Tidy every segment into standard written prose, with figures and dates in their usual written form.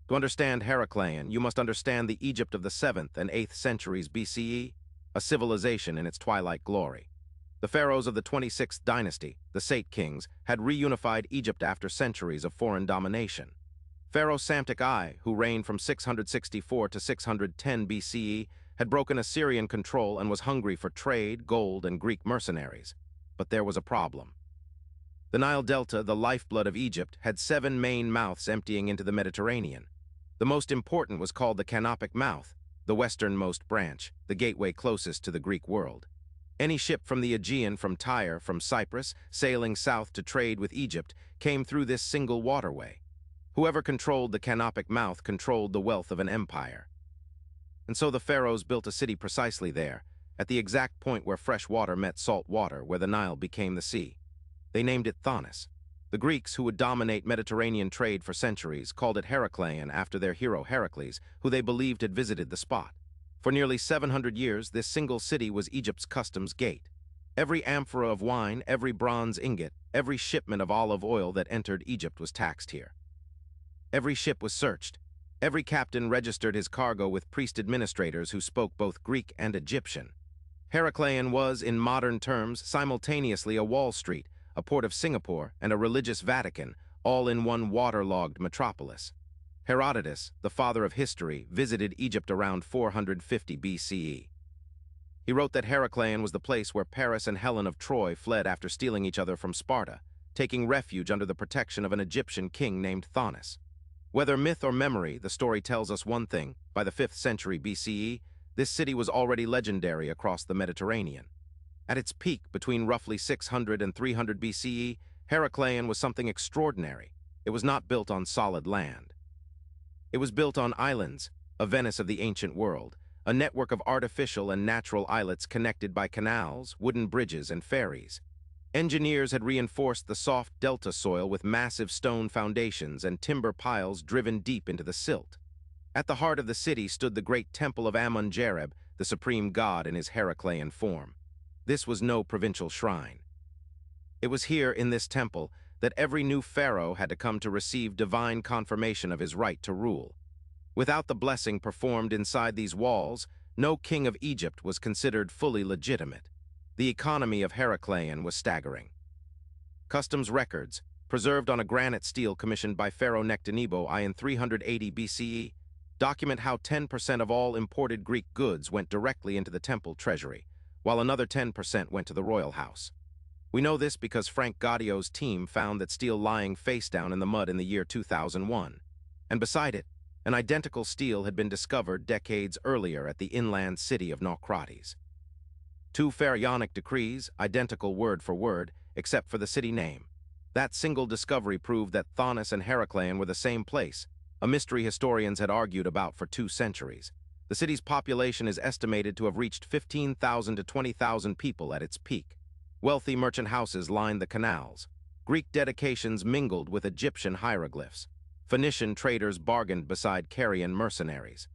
To understand Heraclean, you must understand the Egypt of the 7th and 8th centuries BCE, a civilization in its twilight glory. The pharaohs of the 26th dynasty, the Sate kings, had reunified Egypt after centuries of foreign domination. Pharaoh Samtik I, who reigned from 664 to 610 BCE, had broken Assyrian control and was hungry for trade, gold, and Greek mercenaries. But there was a problem. The Nile Delta, the lifeblood of Egypt, had 7 main mouths emptying into the Mediterranean. The most important was called the Canopic Mouth, the westernmost branch, the gateway closest to the Greek world. Any ship from the Aegean, from Tyre, from Cyprus, sailing south to trade with Egypt, came through this single waterway. Whoever controlled the Canopic Mouth controlled the wealth of an empire. And so the pharaohs built a city precisely there, at the exact point where fresh water met salt water, where the Nile became the sea. They named it Thonis. The Greeks, who would dominate Mediterranean trade for centuries, called it Heraclean after their hero Heracles, who they believed had visited the spot. For nearly 700 years, this single city was Egypt's customs gate. Every amphora of wine, every bronze ingot, every shipment of olive oil that entered Egypt was taxed here. Every ship was searched. Every captain registered his cargo with priest administrators who spoke both Greek and Egyptian. Heraclean was, in modern terms, simultaneously a Wall Street, a port of Singapore, and a religious Vatican, all in one waterlogged metropolis. Herodotus, the father of history, visited Egypt around 450 BCE. He wrote that Heraclean was the place where Paris and Helen of Troy fled after stealing each other from Sparta, taking refuge under the protection of an Egyptian king named Thonis. Whether myth or memory, the story tells us one thing: by the 5th century BCE, this city was already legendary across the Mediterranean. At its peak, between roughly 600 and 300 BCE, Heraclean was something extraordinary. It was not built on solid land. It was built on islands, a Venice of the ancient world, a network of artificial and natural islets connected by canals, wooden bridges, and ferries. Engineers had reinforced the soft delta soil with massive stone foundations and timber piles driven deep into the silt. At the heart of the city stood the great temple of Amun-Jareb, the supreme god in his Heraclean form. This was no provincial shrine. It was here, in this temple, that every new pharaoh had to come to receive divine confirmation of his right to rule. Without the blessing performed inside these walls, no king of Egypt was considered fully legitimate. The economy of Heraclean was staggering. Customs records, preserved on a granite stele commissioned by Pharaoh Nectanebo I in 380 BCE, document how 10% of all imported Greek goods went directly into the temple treasury, while another 10% went to the royal house. We know this because Frank Gaudio's team found that stele lying face down in the mud in the year 2001. And beside it, an identical stele had been discovered decades earlier at the inland city of Naucratis. 2 pharaonic decrees, identical word for word, except for the city name. That single discovery proved that Thonis and Heraclean were the same place, a mystery historians had argued about for 2 centuries. The city's population is estimated to have reached 15,000 to 20,000 people at its peak. Wealthy merchant houses lined the canals. Greek dedications mingled with Egyptian hieroglyphs. Phoenician traders bargained beside Carian mercenaries.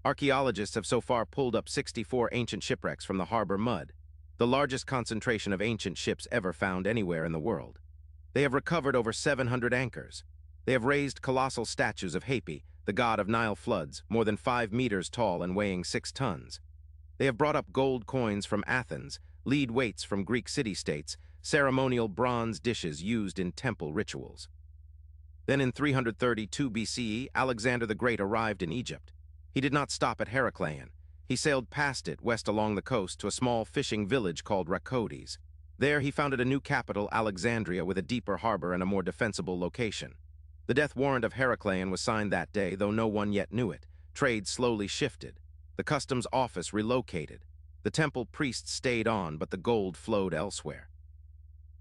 Archaeologists have so far pulled up 64 ancient shipwrecks from the harbor mud, the largest concentration of ancient ships ever found anywhere in the world. They have recovered over 700 anchors. They have raised colossal statues of Hapi, the god of Nile floods, more than 5 meters tall and weighing 6 tons. They have brought up gold coins from Athens, lead weights from Greek city-states, ceremonial bronze dishes used in temple rituals. Then in 332 BCE, Alexander the Great arrived in Egypt. He did not stop at Heraclean. He sailed past it west along the coast to a small fishing village called Rhakodes. There he founded a new capital, Alexandria, with a deeper harbor and a more defensible location. The death warrant of Heraclean was signed that day, though no one yet knew it. Trade slowly shifted. The customs office relocated. The temple priests stayed on, but the gold flowed elsewhere.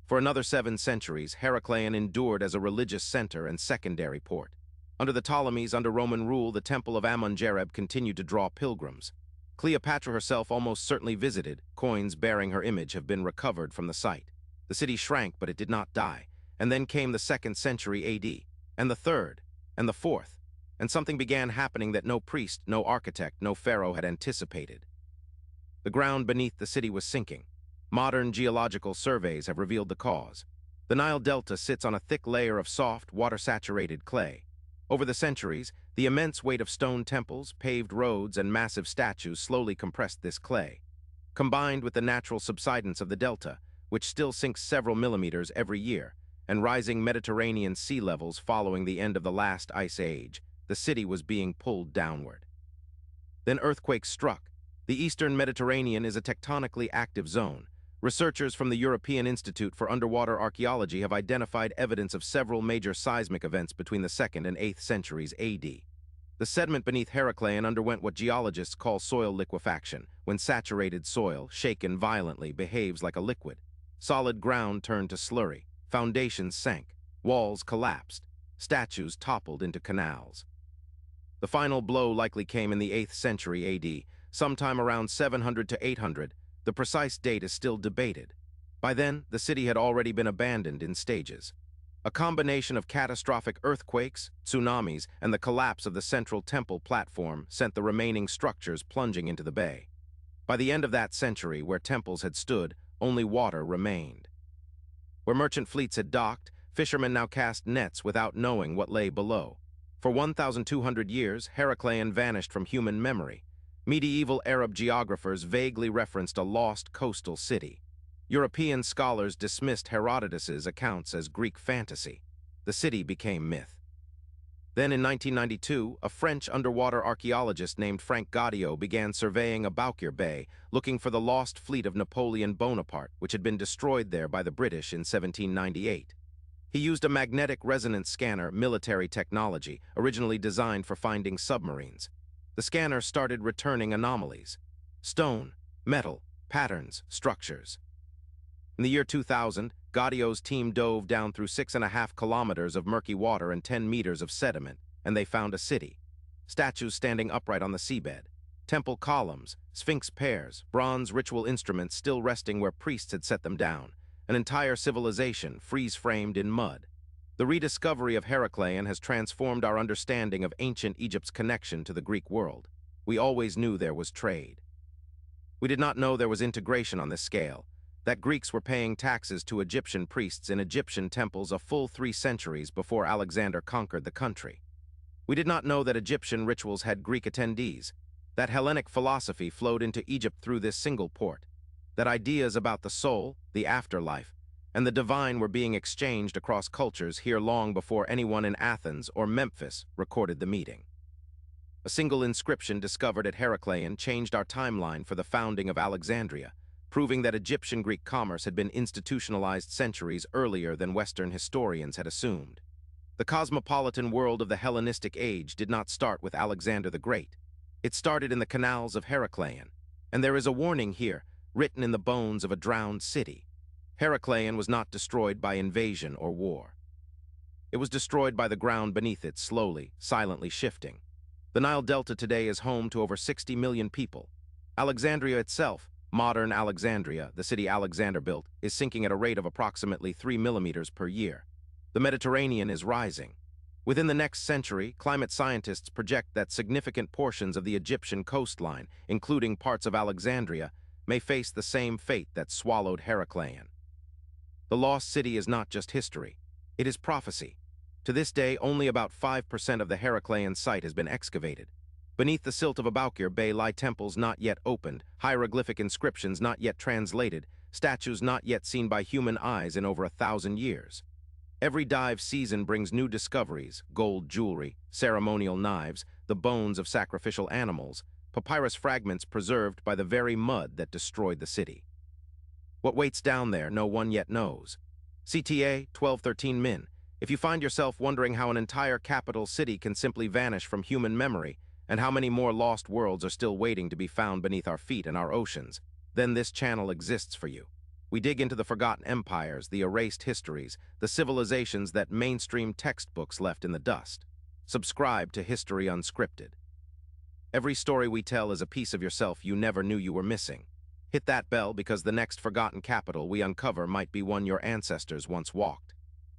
For another 7 centuries, Heraclean endured as a religious center and secondary port. Under the Ptolemies, under Roman rule, the temple of Amun-Jareb continued to draw pilgrims. Cleopatra herself almost certainly visited. Coins bearing her image have been recovered from the site. The city shrank, but it did not die. And then came the 2nd century AD, and the 3rd, and the 4th, and something began happening that no priest, no architect, no pharaoh had anticipated. The ground beneath the city was sinking. Modern geological surveys have revealed the cause. The Nile Delta sits on a thick layer of soft, water-saturated clay. Over the centuries, the immense weight of stone temples, paved roads, and massive statues slowly compressed this clay. Combined with the natural subsidence of the delta, which still sinks several millimeters every year, and rising Mediterranean sea levels following the end of the last ice age, the city was being pulled downward. Then earthquakes struck. The eastern Mediterranean is a tectonically active zone. Researchers from the European Institute for Underwater Archaeology have identified evidence of several major seismic events between the 2nd and 8th centuries AD. The sediment beneath Heracleion underwent what geologists call soil liquefaction, when saturated soil, shaken violently, behaves like a liquid. Solid ground turned to slurry, foundations sank, walls collapsed, statues toppled into canals. The final blow likely came in the 8th century AD, sometime around 700 to 800. The precise date is still debated. By then, the city had already been abandoned in stages. A combination of catastrophic earthquakes, tsunamis, and the collapse of the central temple platform sent the remaining structures plunging into the bay. By the end of that century, where temples had stood, only water remained. Where merchant fleets had docked, fishermen now cast nets without knowing what lay below. For 1,200 years, Heracleion vanished from human memory. Medieval Arab geographers vaguely referenced a lost coastal city. European scholars dismissed Herodotus's accounts as Greek fantasy. The city became myth. Then in 1992, a French underwater archaeologist named Frank Gaudio began surveying Aboukir Bay, looking for the lost fleet of Napoleon Bonaparte, which had been destroyed there by the British in 1798. He used a magnetic resonance scanner, military technology, originally designed for finding submarines. The scanner started returning anomalies: stone, metal, patterns, structures. In the year 2000, Gaudio's team dove down through 6.5 kilometers of murky water and 10 meters of sediment, and they found a city. Statues standing upright on the seabed, temple columns, sphinx pairs, bronze ritual instruments still resting where priests had set them down, an entire civilization freeze-framed in mud. The rediscovery of Heracleion has transformed our understanding of ancient Egypt's connection to the Greek world. We always knew there was trade. We did not know there was integration on this scale, that Greeks were paying taxes to Egyptian priests in Egyptian temples a full 3 centuries before Alexander conquered the country. We did not know that Egyptian rituals had Greek attendees, that Hellenic philosophy flowed into Egypt through this single port, that ideas about the soul, the afterlife, and the divine were being exchanged across cultures here long before anyone in Athens or Memphis recorded the meeting. A single inscription discovered at Heracleion changed our timeline for the founding of Alexandria, proving that Egyptian-Greek commerce had been institutionalized centuries earlier than Western historians had assumed. The cosmopolitan world of the Hellenistic age did not start with Alexander the Great. It started in the canals of Heracleion, and there is a warning here, written in the bones of a drowned city. Heracleion was not destroyed by invasion or war. It was destroyed by the ground beneath it, slowly, silently shifting. The Nile Delta today is home to over 60 million people. Alexandria itself, modern Alexandria, the city Alexander built, is sinking at a rate of approximately 3 millimeters per year. The Mediterranean is rising. Within the next century, climate scientists project that significant portions of the Egyptian coastline, including parts of Alexandria, may face the same fate that swallowed Heracleion. The lost city is not just history. It is prophecy. To this day, only about 5% of the Heracleion site has been excavated. Beneath the silt of Aboukir Bay lie temples not yet opened, hieroglyphic inscriptions not yet translated, statues not yet seen by human eyes in over 1,000 years. Every dive season brings new discoveries: gold jewelry, ceremonial knives, the bones of sacrificial animals, papyrus fragments preserved by the very mud that destroyed the city. What waits down there, no one yet knows. CTA 1213 Min. If you find yourself wondering how an entire capital city can simply vanish from human memory, and how many more lost worlds are still waiting to be found beneath our feet and our oceans, then this channel exists for you. We dig into the forgotten empires, the erased histories, the civilizations that mainstream textbooks left in the dust. Subscribe to History Unscripted. Every story we tell is a piece of yourself you never knew you were missing. Hit that bell because the next forgotten capital we uncover might be one your ancestors once walked.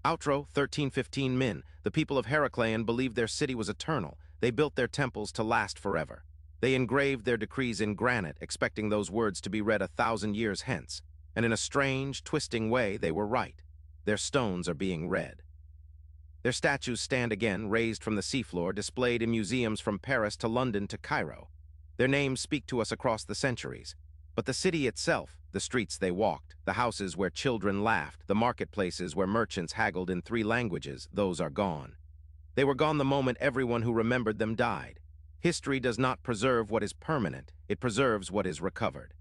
Outro 1315 Min. The people of Heracleion believed their city was eternal. They built their temples to last forever. They engraved their decrees in granite, expecting those words to be read 1,000 years hence. And in a strange, twisting way, they were right. Their stones are being read. Their statues stand again, raised from the seafloor, displayed in museums from Paris to London to Cairo. Their names speak to us across the centuries. But the city itself, the streets they walked, the houses where children laughed, the marketplaces where merchants haggled in 3 languages, those are gone. They were gone the moment everyone who remembered them died. History does not preserve what is permanent, it preserves what is recovered.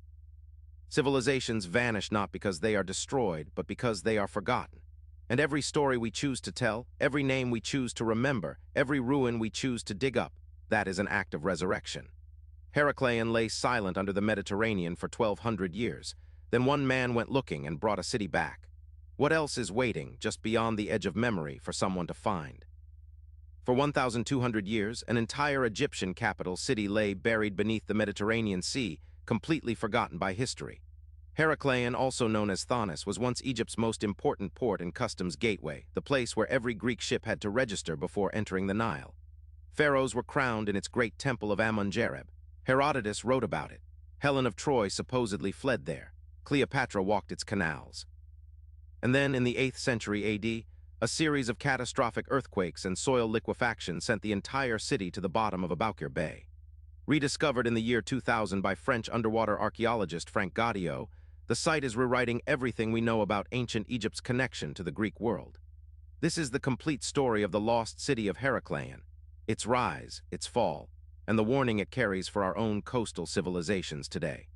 Civilizations vanish not because they are destroyed, but because they are forgotten. And every story we choose to tell, every name we choose to remember, every ruin we choose to dig up, that is an act of resurrection. Heracleion lay silent under the Mediterranean for 1,200 years. Then one man went looking and brought a city back. What else is waiting, just beyond the edge of memory, for someone to find? For 1,200 years, an entire Egyptian capital city lay buried beneath the Mediterranean Sea, completely forgotten by history. Heracleion, also known as Thanis, was once Egypt's most important port and customs gateway, the place where every Greek ship had to register before entering the Nile. Pharaohs were crowned in its great temple of Amun-Jareb. Herodotus wrote about it. Helen of Troy supposedly fled there. Cleopatra walked its canals. And then, in the 8th century AD, a series of catastrophic earthquakes and soil liquefaction sent the entire city to the bottom of Aboukir Bay. Rediscovered in the year 2000 by French underwater archaeologist Frank Gaudio, the site is rewriting everything we know about ancient Egypt's connection to the Greek world. This is the complete story of the lost city of Heracleion, its rise, its fall, and the warning it carries for our own coastal civilizations today.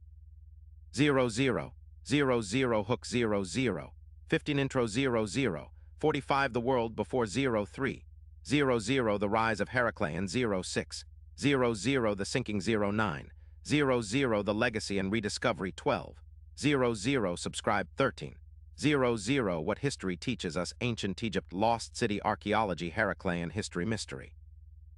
00, 00 hook 00, 15 intro 00, 45 the world before 03, 00 the rise of Heracleion 06, 00 the sinking 09, 00 the legacy and rediscovery 12, 00 subscribe 13, 00 what history teaches us ancient Egypt lost city archaeology Heracleion history mystery.